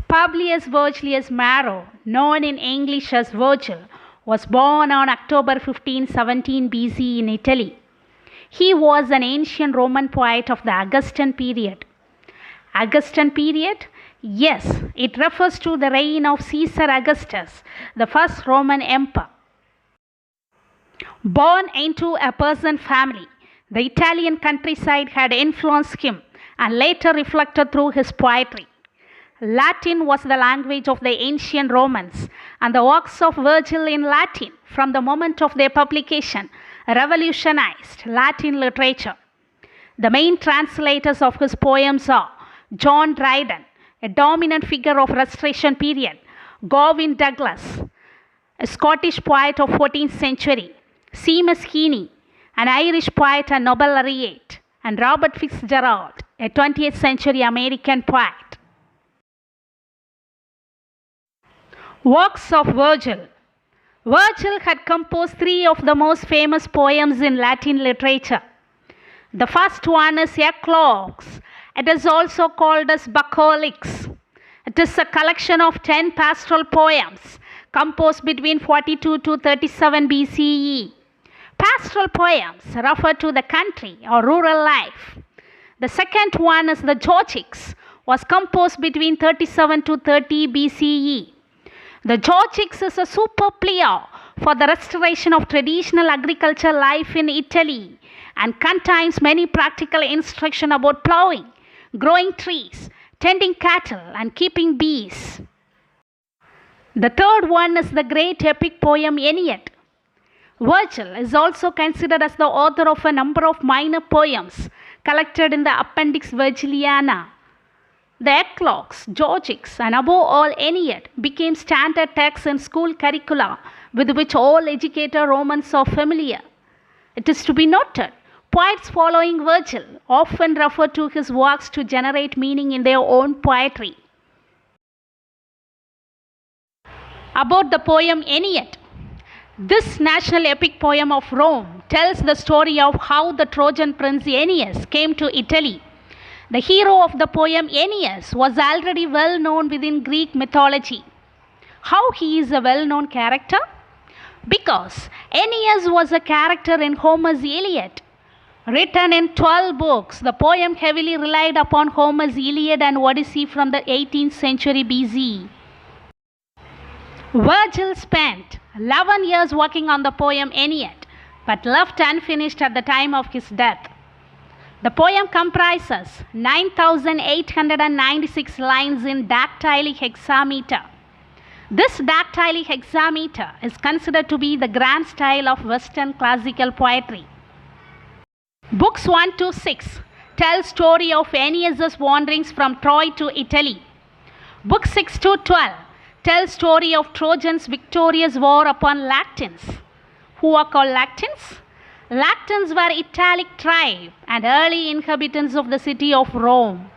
Publius Virgilius Maro, known in English as Virgil, was born on October 15, 17 BC in Italy. He was an ancient Roman poet of the Augustan period. Augustan period? Yes, it refers to the reign of Caesar Augustus, the first Roman emperor. Born into a peasant family, the Italian countryside had influenced him and later reflected through his poetry. Latin was the language of the ancient Romans, and the works of Virgil in Latin, from the moment of their publication, revolutionized Latin literature. The main translators of his poems are John Dryden, a dominant figure of Restoration period, Gawain Douglas, a Scottish poet of 14th century, Seamus Heaney, an Irish poet and Nobel laureate, and Robert Fitzgerald, a 20th century American poet. Works of Virgil. Virgil had composed three of the most famous poems in Latin literature. The first one is Eclogues. It is also called as Bucolics. It is a collection of 10 pastoral poems composed between 42 to 37 BCE. Pastoral poems refer to the country or rural life. The second one is the Georgics, was composed between 37 to 30 BCE. The Georgics is a superplea for the restoration of traditional agricultural life in Italy and contains many practical instruction about plowing, growing trees, tending cattle, and keeping bees. The third one is the great epic poem Aeneid. Virgil is also considered as the author of a number of minor poems collected in the Appendix Virgiliana. The Eclogues, Georgics, and above all Aeneid became standard texts in school curricula with which all educated Romans are familiar. It is to be noted, poets following Virgil often refer to his works to generate meaning in their own poetry. About the poem Aeneid. This national epic poem of Rome tells the story of how the Trojan prince Aeneas came to Italy. The hero of the poem Aeneas was already well known within Greek mythology. How he is a well-known character? Because Aeneas was a character in Homer's Illiad. Written in 12 books, the poem heavily relied upon Homer's Illiad and Odyssey from the 18th century BC. Virgil spent 11 years working on the poem Aeneid, but left unfinished at the time of his death. The poem comprises 9,896 lines in dactylic hexameter. This dactylic hexameter is considered to be the grand style of Western classical poetry. Books 1 to 6 tell story of Aeneas' wanderings from Troy to Italy. Book 6 to 12 tell story of Trojans' victorious war upon Latins. Who are called Latins? Latins were Italic tribe and early inhabitants of the city of Rome.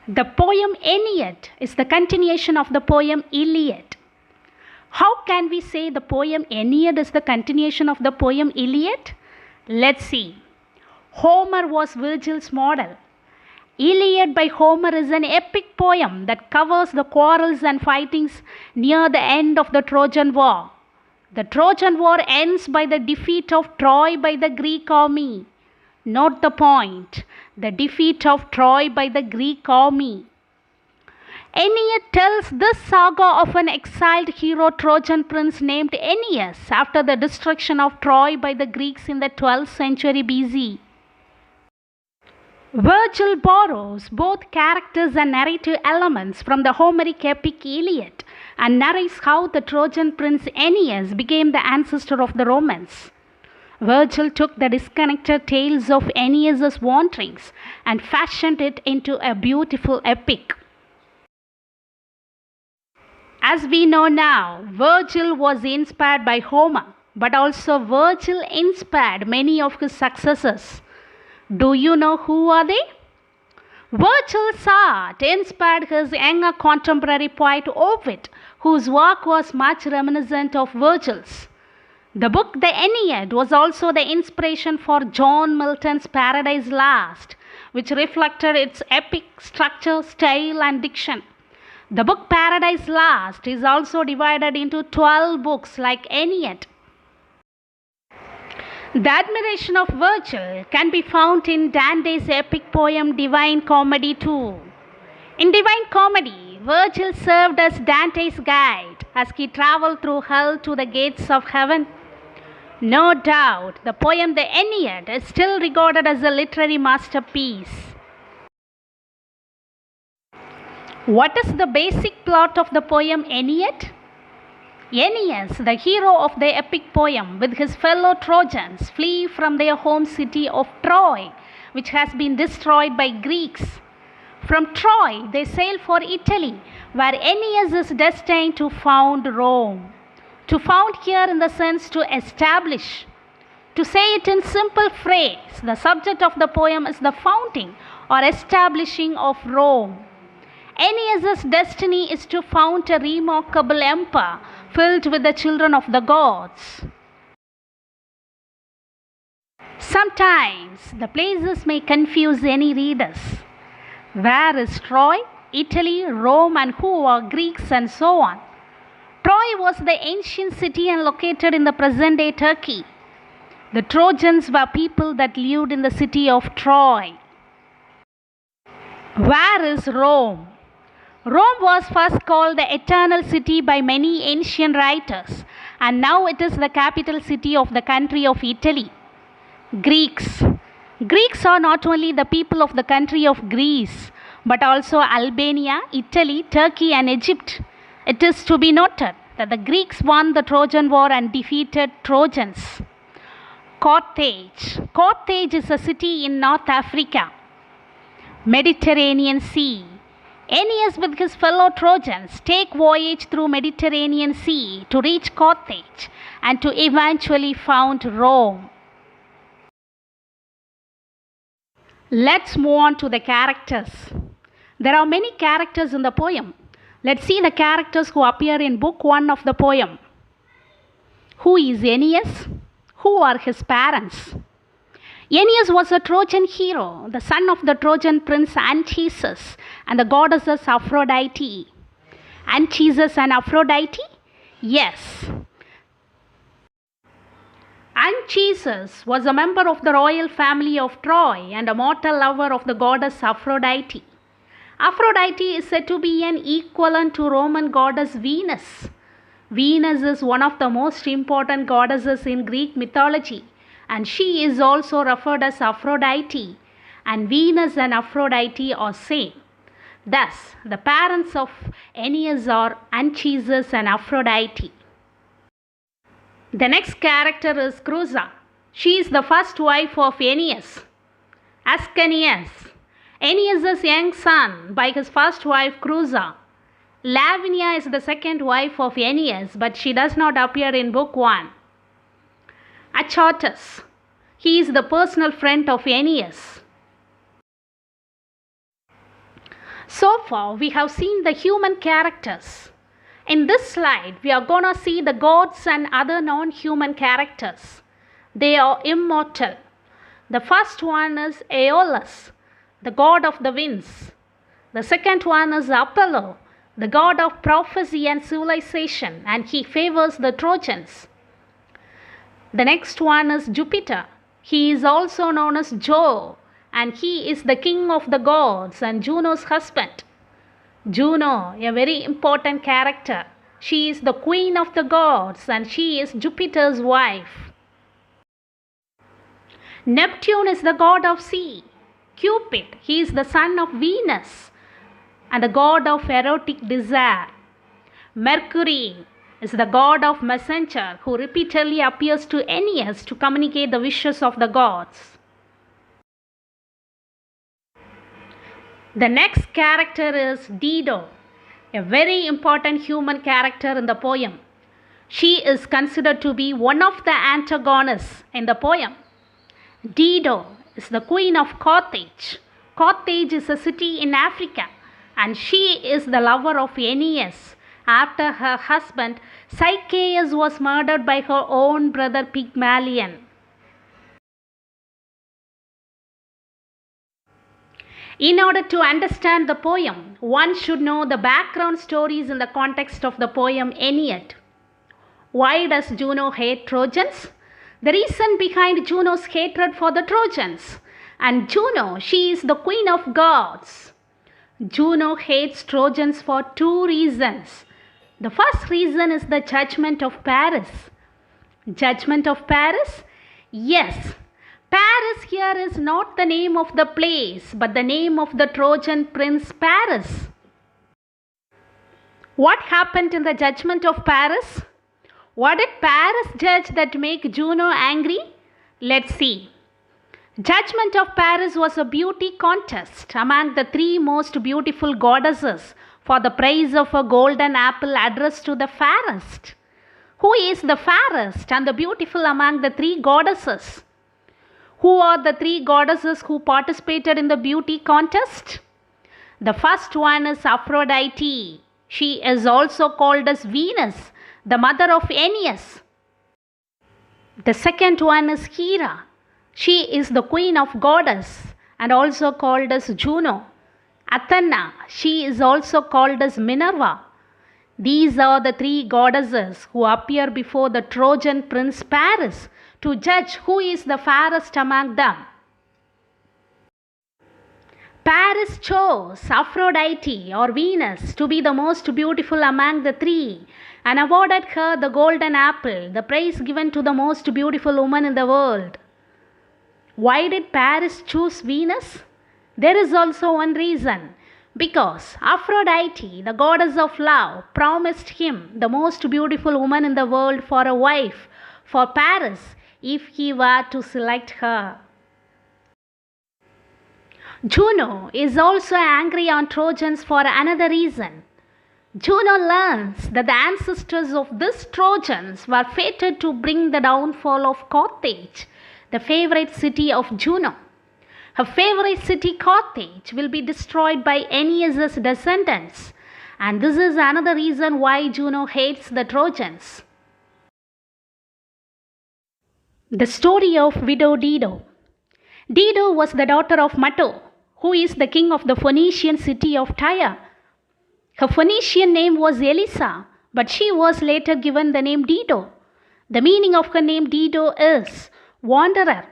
The poem Aeneid is the continuation of the poem Illiad. How can we say the poem Aeneid is the continuation of the poem Illiad? Let's see. Homer was Virgil's model. Illiad by Homer is an epic poem that covers the quarrels and fightings near the end of the Trojan War. The Trojan War ends by the defeat of Troy by the Greek army. Note the point, the defeat of Troy by the Greek army. Aeneid tells this saga of an exiled hero Trojan prince named Aeneas after the destruction of Troy by the Greeks in the 12th century BC. Virgil borrows both characters and narrative elements from the Homeric epic Illiad and narrates how the Trojan prince Aeneas became the ancestor of the Romans. Virgil took the disconnected tales of Aeneas' wanderings and fashioned it into a beautiful epic. As we know now, Virgil was inspired by Homer, but also Virgil inspired many of his successors. Do you know who are they? Virgil's art inspired his younger contemporary poet Ovid, whose work was much reminiscent of Virgil's. The book The Aeneid was also the inspiration for John Milton's Paradise Lost, which reflected its epic structure, style, and diction. The book Paradise Lost is also divided into 12 books like Aeneid. The admiration of Virgil can be found in Dante's epic poem Divine Comedy too. In Divine Comedy, Virgil served as Dante's guide as he traveled through hell to the gates of heaven. No doubt, the poem The Aeneid is still regarded as a literary masterpiece. What is the basic plot of the poem Aeneid? Aeneas, the hero of the epic poem, with his fellow Trojans, flee from their home city of Troy, which has been destroyed by Greeks. From Troy, they sail for Italy, where Aeneas is destined to found Rome. To found here in the sense to establish. To say it in simple phrase, the subject of the poem is the founding or establishing of Rome. Aeneas' destiny is to found a remarkable empire filled with the children of the gods. Sometimes the places may confuse any readers. Where is Troy, Italy, Rome, and who are Greeks, and so on? Troy was the ancient city and located in the present-day Turkey. The Trojans were people that lived in the city of Troy. Where is Rome? Rome was first called the Eternal City by many ancient writers, and now it is the capital city of the country of Italy. Greeks. Greeks are not only the people of the country of Greece, but also Albania, Italy, Turkey, and Egypt. It is to be noted that the Greeks won the Trojan War and defeated Trojans. Carthage. Carthage is a city in North Africa. Mediterranean Sea. Aeneas with his fellow Trojans take voyage through Mediterranean Sea to reach Carthage and to eventually found Rome. Let's move on to the characters. There are many characters in the poem. Let's see the characters who appear in Book 1 of the poem. Who is Aeneas? Who are his parents? Aeneas was a Trojan hero, the son of the Trojan prince Anchises and the goddesses Aphrodite. Anchises and Aphrodite? Yes. Anchises was a member of the royal family of Troy and a mortal lover of the goddess Aphrodite. Aphrodite is said to be an equivalent to Roman goddess Venus. Venus is one of the most important goddesses in Greek mythology, and she is also referred as Aphrodite, and Venus and Aphrodite are same. Thus, the parents of Aeneas are Anchises and Aphrodite. The next character is Creusa. She is the first wife of Aeneas. Ascanius, Aeneas' young son by his first wife Creusa. Lavinia is the second wife of Aeneas, but she does not appear in Book 1. Achates, he is the personal friend of Aeneas. So far, we have seen the human characters. In this slide, we are going to see the gods and other non-human characters. They are immortal. The first one is Aeolus, the god of the winds. The second one is Apollo, the god of prophecy and civilization, and he favors the Trojans. The next one is Jupiter. He is also known as Jove, and he is the king of the gods and Juno's husband. Juno, a very important character. She is the queen of the gods and she is Jupiter's wife. Neptune is the god of sea. Cupid, he is the son of Venus and the god of erotic desire. Mercury is the god of messenger who repeatedly appears to Aeneas to communicate the wishes of the gods. The next character is Dido, a very important human character in the poem. She is considered to be one of the antagonists in the poem. Dido is the queen of Carthage. Carthage is a city in Africa, and she is the lover of Aeneas after her husband Sychaeus was murdered by her own brother Pygmalion. In order to understand the poem, one should know the background stories in the context of the poem Aeneid. Why does Juno hate Trojans? The reason behind Juno's hatred for the Trojans. And Juno, she is the queen of gods. Juno hates Trojans for two reasons. The first reason is the judgment of Paris. Judgment of Paris? Yes. Paris here is not the name of the place, but the name of the Trojan prince Paris. What happened in the judgment of Paris? What did Paris judge that make Juno angry? Let's see. Judgment of Paris was a beauty contest among the three most beautiful goddesses for the praise of a golden apple addressed to the fairest. Who is the fairest and the beautiful among the three goddesses? Who are the three goddesses who participated in the beauty contest? The first one is Aphrodite. She is also called as Venus, the mother of Aeneas. The second one is Hera. She is the queen of goddess and also called as Juno. Athena, she is also called as Minerva. These are the three goddesses who appear before the Trojan prince Paris to judge who is the fairest among them. Paris chose Aphrodite or Venus to be the most beautiful among the three and awarded her the golden apple, the praise given to the most beautiful woman in the world. Why did Paris choose Venus? There is also one reason. Because Aphrodite, the goddess of love, promised him the most beautiful woman in the world for a wife for Paris if he were to select her. Juno is also angry on Trojans for another reason. Juno learns that the ancestors of these Trojans were fated to bring the downfall of Carthage, the favorite city of Juno. Her favorite city, Carthage, will be destroyed by Aeneas' descendants, and this is another reason why Juno hates the Trojans. The story of widow Dido. Dido was the daughter of Matto, who is the king of the Phoenician city of Tyre. Her Phoenician name was Elisa, but she was later given the name Dido. The meaning of her name Dido is wanderer.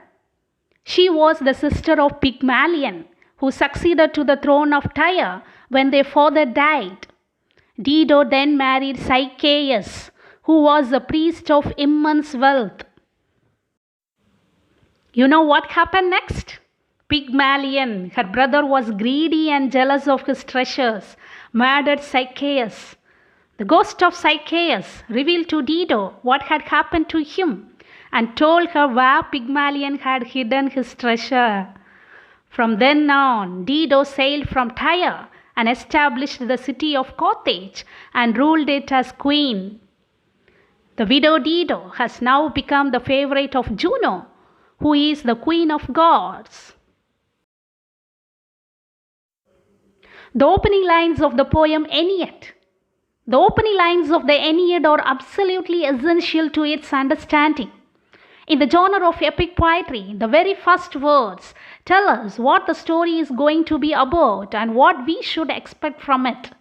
She was the sister of Pygmalion, who succeeded to the throne of Tyre when their father died. Dido then married Sychaeus, who was a priest of immense wealth. You know what happened next? Pygmalion, her brother, was greedy and jealous of his treasures, murdered Sychaeus. The ghost of Sychaeus revealed to Dido what had happened to him and told her where Pygmalion had hidden his treasure. From then on, Dido sailed from Tyre and established the city of Carthage and ruled it as queen. The widow Dido has now become the favorite of Juno, who is the queen of gods. The opening lines of the poem Aeneid. The opening lines of the Aeneid are absolutely essential to its understanding. In the genre of epic poetry, the very first words tell us what the story is going to be about and what we should expect from it.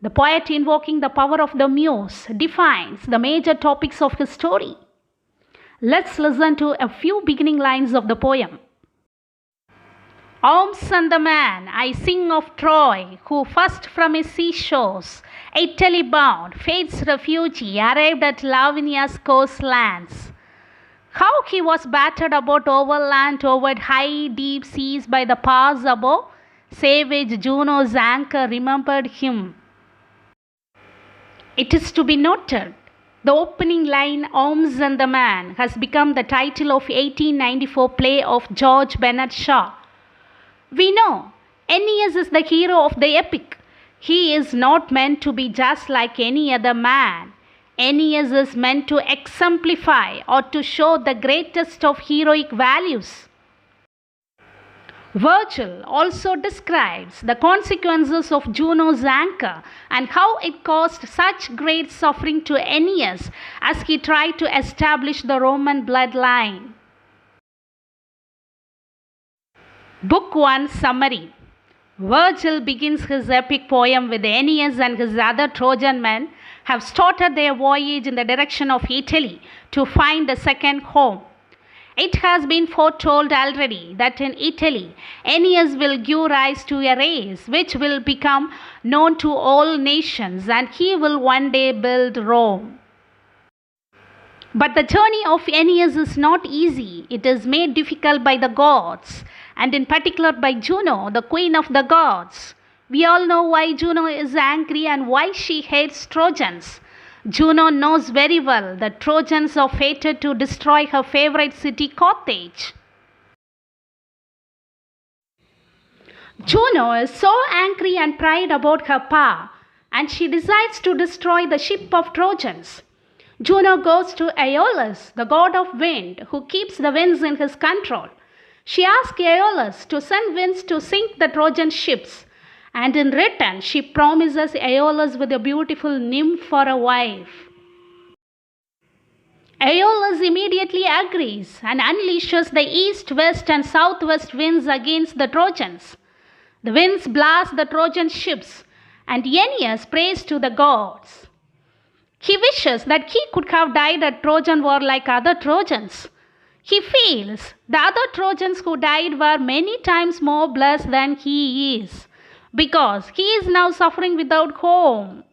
The poet, invoking the power of the muse, defines the major topics of his story. Let's listen to a few beginning lines of the poem. Arms and the man, I sing of Troy, who first from his seashores, Italy bound, fate's refugee, arrived at Lavinia's coastlands. How he was battered about overland toward high deep seas by the powers above, savage Juno's anchor remembered him. It is to be noted, the opening line, Arms and the Man, has become the title of 1894 play of George Bernard Shaw. We know Aeneas is the hero of the epic. He is not meant to be just like any other man. Aeneas is meant to exemplify or to show the greatest of heroic values. Virgil also describes the consequences of Juno's anchor and how it caused such great suffering to Aeneas as he tried to establish the Roman bloodline. Book 1 Summary. Virgil begins his epic poem with Aeneas and his other Trojan men have started their voyage in the direction of Italy to find a second home. It has been foretold already that in Italy, Aeneas will give rise to a race which will become known to all nations, and he will one day build Rome. But the journey of Aeneas is not easy. It is made difficult by the gods, and in particular by Juno, the queen of the gods. We all know why Juno is angry and why she hates Trojans. Juno knows very well that Trojans are fated to destroy her favorite city, Carthage. Juno is so angry and proud about her power, and she decides to destroy the ship of Trojans. Juno goes to Aeolus, the god of wind, who keeps the winds in his control. She asks Aeolus to send winds to sink the Trojan ships, and in return she promises Aeolus with a beautiful nymph for a wife. Aeolus immediately agrees and unleashes the east, west, and southwest winds against the Trojans. The winds blast the Trojan ships, and Aeneas prays to the gods. He wishes that he could have died at Trojan war like other Trojans. He feels the other Trojans who died were many times more blessed than he is, because he is now suffering without home.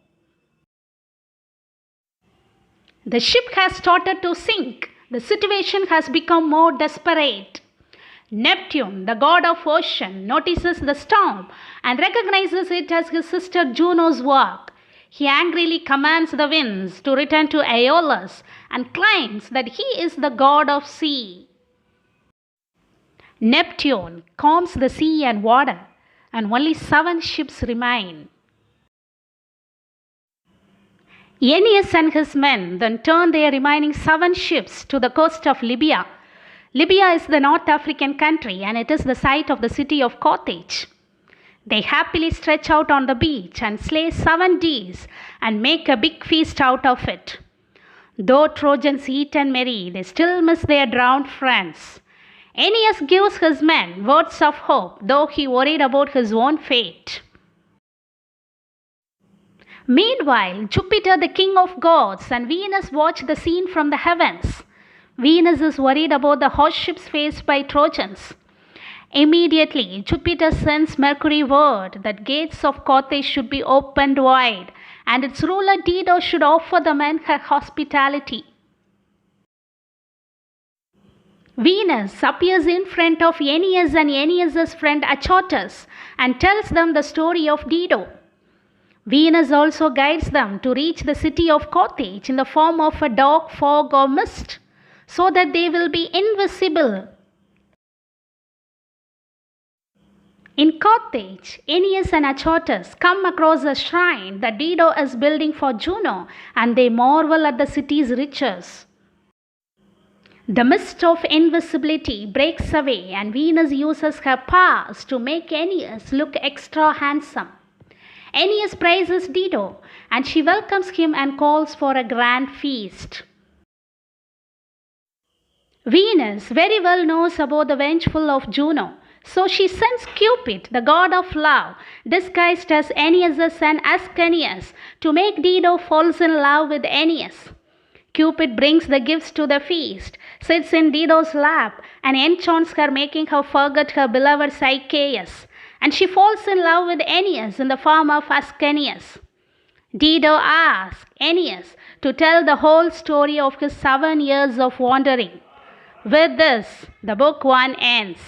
The ship has started to sink. The situation has become more desperate. Neptune, the god of ocean, notices the storm and recognizes it as his sister Juno's work. He angrily commands the winds to return to Aeolus and claims that he is the god of sea. Neptune calms the sea and water, and only 7 ships remain. Aeneas and his men then turn their remaining 7 ships to the coast of Libya. Libya is the North African country, and it is the site of the city of Carthage. They happily stretch out on the beach and slay 7 deers and make a big feast out of it. Though Trojans eat and marry, they still miss their drowned friends. Aeneas gives his men words of hope, though he worried about his own fate. Meanwhile, Jupiter, the king of gods, and Venus watch the scene from the heavens. Venus is worried about the hardships faced by Trojans. Immediately, Jupiter sends Mercury word that gates of Carthage should be opened wide, and its ruler Dido should offer the men her hospitality. Venus appears in front of Aeneas and Aeneas' friend Achates and tells them the story of Dido. Venus also guides them to reach the city of Carthage in the form of a dark fog or mist, so that they will be invisible. In Carthage, Aeneas and Achates come across a shrine that Dido is building for Juno, and they marvel at the city's riches. The mist of invisibility breaks away, and Venus uses her powers to make Aeneas look extra handsome. Aeneas praises Dido, and she welcomes him and calls for a grand feast. Venus very well knows about the vengeful of Juno, so she sends Cupid, the god of love, disguised as Aeneas and Ascanius, to make Dido fall in love with Aeneas. Cupid brings the gifts to the feast, sits in Dido's lap, and enchants her, making her forget her beloved Sychaeus, and she falls in love with Aeneas in the form of Ascanius. Dido asks Aeneas to tell the whole story of his 7 years of wandering. With this, the book 1 ends.